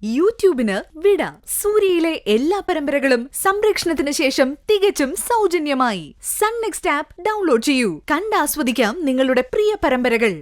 യൂട്യൂബിന് വിട. സൂര്യയിലെ എല്ലാ പരമ്പരകളും സംരക്ഷണത്തിന് ശേഷം തികച്ചും സൗജന്യമായി സൺ നെക്സ്റ്റ് ആപ്പ് ഡൗൺലോഡ് ചെയ്യൂ. കണ്ടാസ്വദിക്കാം നിങ്ങളുടെ പ്രിയ പരമ്പരകൾ.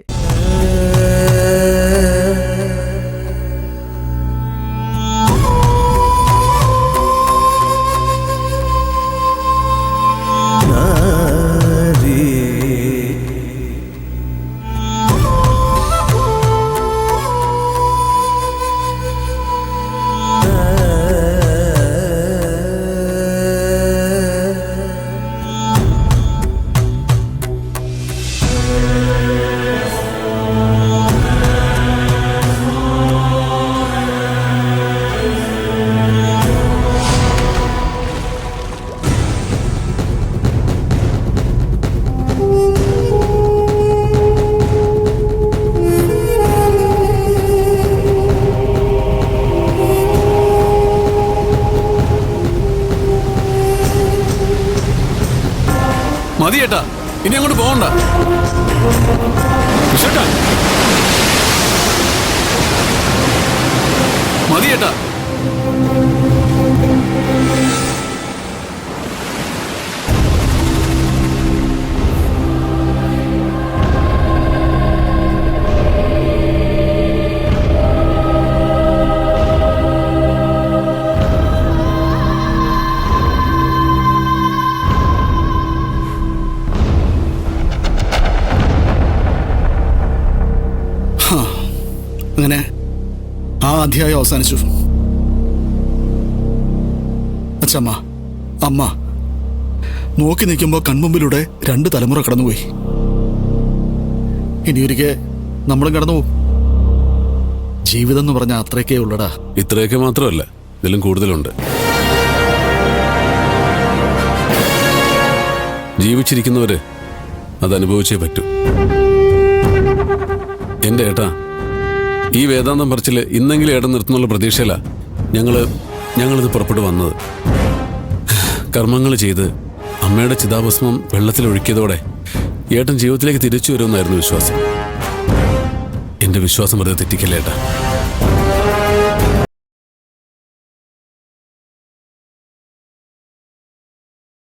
മതിയേട്ടാ, ഇനി അങ്ങോട്ട് പോകണ്ട. മതിയേട്ടാ. അങ്ങനെ ആ അധ്യായം അവസാനിച്ചു. അച്ഛമ്മ, അമ്മ നോക്കി നിൽക്കുമ്പോൾ കൺമുമ്പിലൂടെ 2 തലമുറ കടന്നുപോയി. ഇനിയൊരിക്കെ നമ്മളും കടന്നു പോകും. ജീവിതം എന്ന് പറഞ്ഞാൽ അത്രയൊക്കെ ഉള്ളടാ. ഇത്രയൊക്കെ മാത്രമല്ല, ഇതിലും കൂടുതലുണ്ട്. ജീവിച്ചിരിക്കുന്നവര് അതനുഭവിച്ചേ പറ്റൂ. എന്റെ ഏട്ടാ, ഈ വേദാന്തം പറിച്ചില് ഇന്നെങ്കിലും ഏട്ടൻ നിർത്തുന്നുള്ള പ്രതീക്ഷയില ഞങ്ങളിത് പുറപ്പെട്ടു വന്നത്. കർമ്മങ്ങൾ ചെയ്ത് അമ്മയുടെ ചിതാഭസ്മം വെള്ളത്തിലൊഴുക്കിയതോടെ ഏട്ടൻ ജീവിതത്തിലേക്ക് തിരിച്ചു വരുമെന്നായിരുന്നു വിശ്വാസം. എന്റെ വിശ്വാസം വെറുതെ തെറ്റിക്കല്ലേ ഏട്ടാ.